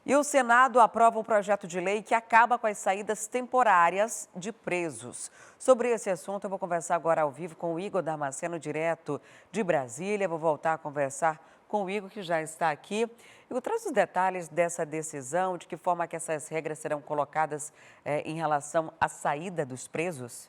E o Senado aprova um projeto de lei que acaba com as saídas temporárias de presos. Sobre esse assunto, eu vou conversar agora ao vivo com o Igor Damasceno, direto de Brasília. Vou voltar a conversar com o Igor, que já está aqui. Igor, traz os detalhes dessa decisão, de que forma que essas regras serão colocadas em relação à saída dos presos?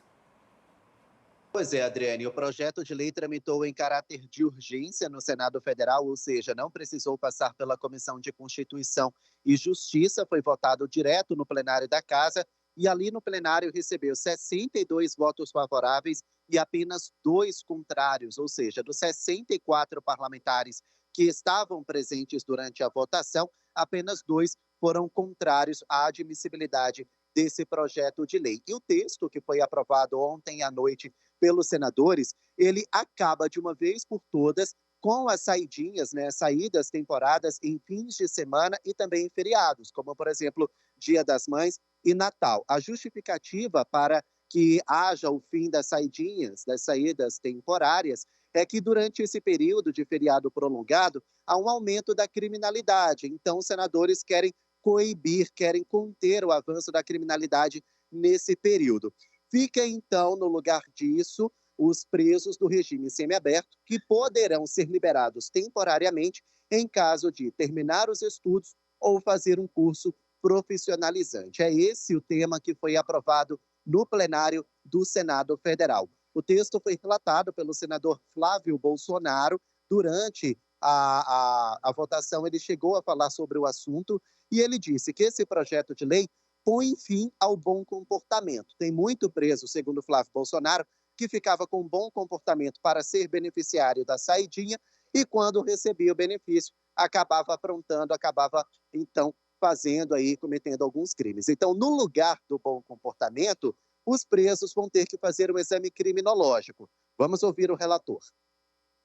Pois é, Adriane, o projeto de lei tramitou em caráter de urgência no Senado Federal, ou seja, não precisou passar pela Comissão de Constituição e Justiça, foi votado direto no plenário da Casa e ali no plenário recebeu 62 votos favoráveis e apenas 2 contrários, ou seja, dos 64 parlamentares que estavam presentes durante a votação, apenas 2 foram contrários à admissibilidade desse projeto de lei. E o texto que foi aprovado ontem à noite pelos senadores, ele acaba de uma vez por todas com as saidinhas, né, saídas temporadas em fins de semana e também em feriados, como, por exemplo, Dia das Mães e Natal. A justificativa para que haja o fim das saidinhas, das saídas temporárias, é que durante esse período de feriado prolongado, há um aumento da criminalidade. Então, os senadores querem coibir, querem conter o avanço da criminalidade nesse período. Fica, então, no lugar disso, os presos do regime semiaberto, que poderão ser liberados temporariamente em caso de terminar os estudos ou fazer um curso profissionalizante. É esse o tema que foi aprovado no plenário do Senado Federal. O texto foi relatado pelo senador Flávio Bolsonaro durante a votação. Ele chegou a falar sobre o assunto e ele disse que esse projeto de lei põe fim ao bom comportamento. Tem muito preso, segundo Flávio Bolsonaro, que ficava com bom comportamento para ser beneficiário da saidinha e quando recebia o benefício, acabava aprontando, acabava, então, fazendo aí, cometendo alguns crimes. Então, no lugar do bom comportamento, os presos vão ter que fazer um exame criminológico. Vamos ouvir o relator.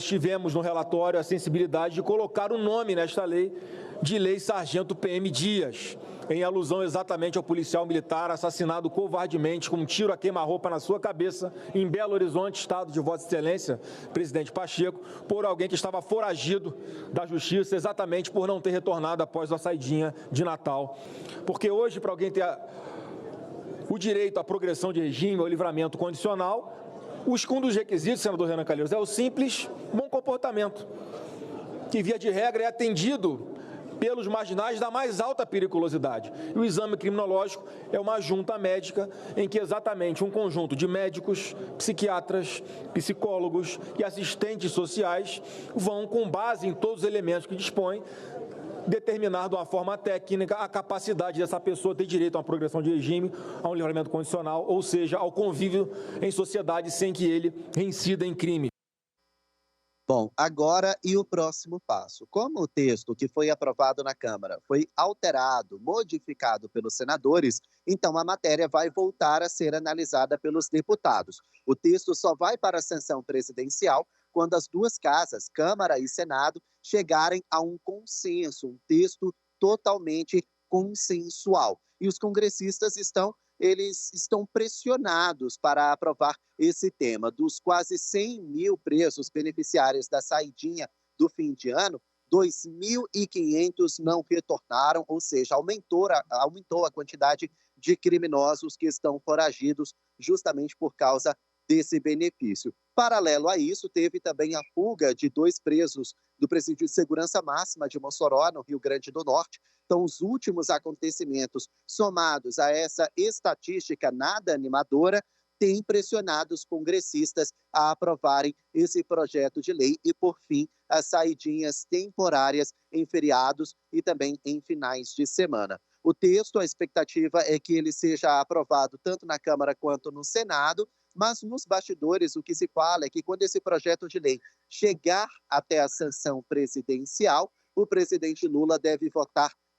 Tivemos no relatório a sensibilidade de colocar o nome nesta lei de Lei Sargento PM Dias, em alusão exatamente ao policial militar assassinado covardemente com um tiro a queima-roupa na sua cabeça em Belo Horizonte, estado de Vossa Excelência, presidente Pacheco, por alguém que estava foragido da justiça exatamente por não ter retornado após a saidinha de Natal. Porque hoje, para alguém ter o direito à progressão de regime ou livramento condicional, um dos requisitos, senador Renan Calheiros, é o simples bom comportamento, que via de regra é atendido pelos marginais da mais alta periculosidade. E o exame criminológico é uma junta médica em que exatamente um conjunto de médicos, psiquiatras, psicólogos e assistentes sociais vão, com base em todos os elementos que dispõem, determinar de uma forma técnica a capacidade dessa pessoa ter direito a uma progressão de regime, a um livramento condicional, ou seja, ao convívio em sociedade sem que ele reincida em crime. Bom, agora e o próximo passo? Como o texto que foi aprovado na Câmara foi alterado, modificado pelos senadores, então a matéria vai voltar a ser analisada pelos deputados. O texto só vai para a sanção presidencial quando as duas casas, Câmara e Senado, chegarem a um consenso, um texto totalmente consensual. E os congressistas eles estão pressionados para aprovar esse tema. Dos quase 100 mil presos beneficiários da saidinha do fim de ano, 2.500 não retornaram, ou seja, aumentou a quantidade de criminosos que estão foragidos justamente por causa desse benefício. Paralelo a isso, teve também a fuga de 2 presos do Presídio de Segurança Máxima de Mossoró, no Rio Grande do Norte. Então, os últimos acontecimentos, somados a essa estatística nada animadora, têm pressionado os congressistas a aprovarem esse projeto de lei e, por fim, as saidinhas temporárias em feriados e também em finais de semana. O texto, a expectativa é que ele seja aprovado tanto na Câmara quanto no Senado, mas nos bastidores o que se fala é que quando esse projeto de lei chegar até a sanção presidencial, o presidente Lula deve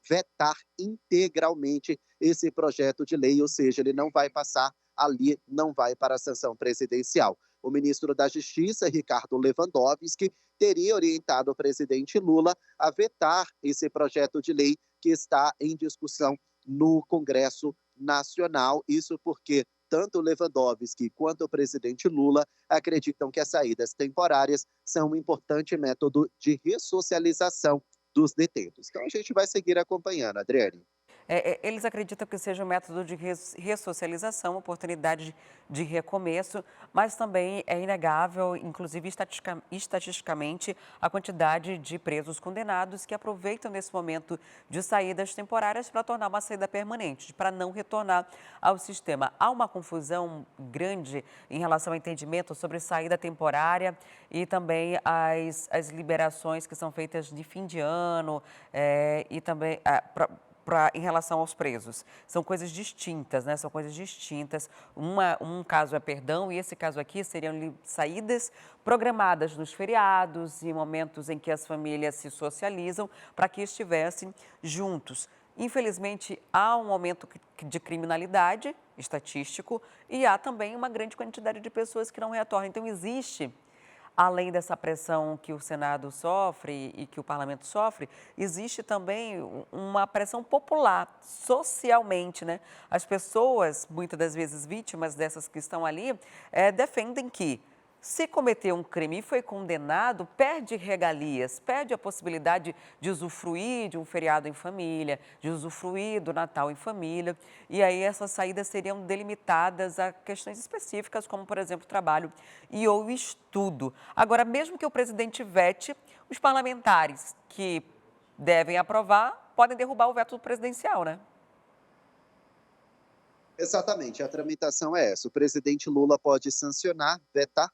vetar integralmente esse projeto de lei, ou seja, ele não vai passar ali, não vai para a sanção presidencial. O ministro da Justiça, Ricardo Lewandowski, teria orientado o presidente Lula a vetar esse projeto de lei que está em discussão no Congresso Nacional. Isso porque tanto Lewandowski quanto o presidente Lula acreditam que as saídas temporárias são um importante método de ressocialização dos detentos. Então, a gente vai seguir acompanhando, Adriane. Eles acreditam que seja um método de ressocialização, oportunidade de recomeço, mas também é inegável, inclusive estatisticamente, a quantidade de presos condenados que aproveitam nesse momento de saídas temporárias para tornar uma saída permanente, para não retornar ao sistema. Há uma confusão grande em relação ao entendimento sobre saída temporária e também as liberações que são feitas de fim de ano e também em relação aos presos. São coisas distintas, né? São coisas distintas. Um caso é perdão e esse caso aqui seriam saídas programadas nos feriados e momentos em que as famílias se socializam para que estivessem juntos. Infelizmente, há um aumento de criminalidade estatístico e há também uma grande quantidade de pessoas que não retornam. Então, existe, além dessa pressão que o Senado sofre e que o Parlamento sofre, existe também uma pressão popular, socialmente, né? As pessoas, muitas das vezes vítimas dessas que estão ali, defendem que, se cometeu um crime e foi condenado, perde regalias, perde a possibilidade de usufruir de um feriado em família, de usufruir do Natal em família. E aí essas saídas seriam delimitadas a questões específicas, como, por exemplo, trabalho e ou estudo. Agora, mesmo que o presidente vete, os parlamentares que devem aprovar podem derrubar o veto presidencial, né? Exatamente, a tramitação é essa. O presidente Lula pode sancionar, vetar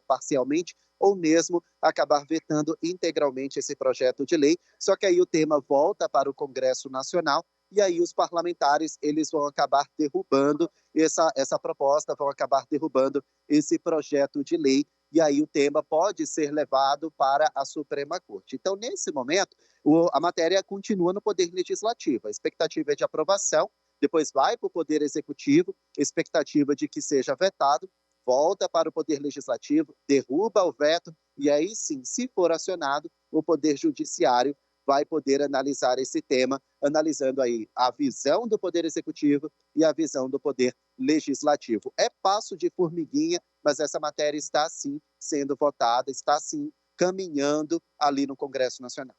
parcialmente ou mesmo acabar vetando integralmente esse projeto de lei. Só que aí o tema volta para o Congresso Nacional e aí os parlamentares eles vão acabar derrubando essa proposta, vão acabar derrubando esse projeto de lei. E aí o tema pode ser levado para a Suprema Corte. Então, nesse momento, a matéria continua no Poder Legislativo. A expectativa é de aprovação, depois vai para o Poder Executivo, expectativa de que seja vetado, volta para o Poder Legislativo, derruba o veto, e aí sim, se for acionado, o Poder Judiciário vai poder analisar esse tema, analisando aí a visão do Poder Executivo e a visão do Poder Legislativo. É passo de formiguinha, mas essa matéria está sim sendo votada, está sim caminhando ali no Congresso Nacional.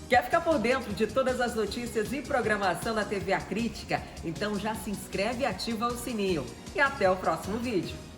Quer ficar por dentro de todas as notícias e programação da TV A Crítica? Então já se inscreve e ativa o sininho. E até o próximo vídeo.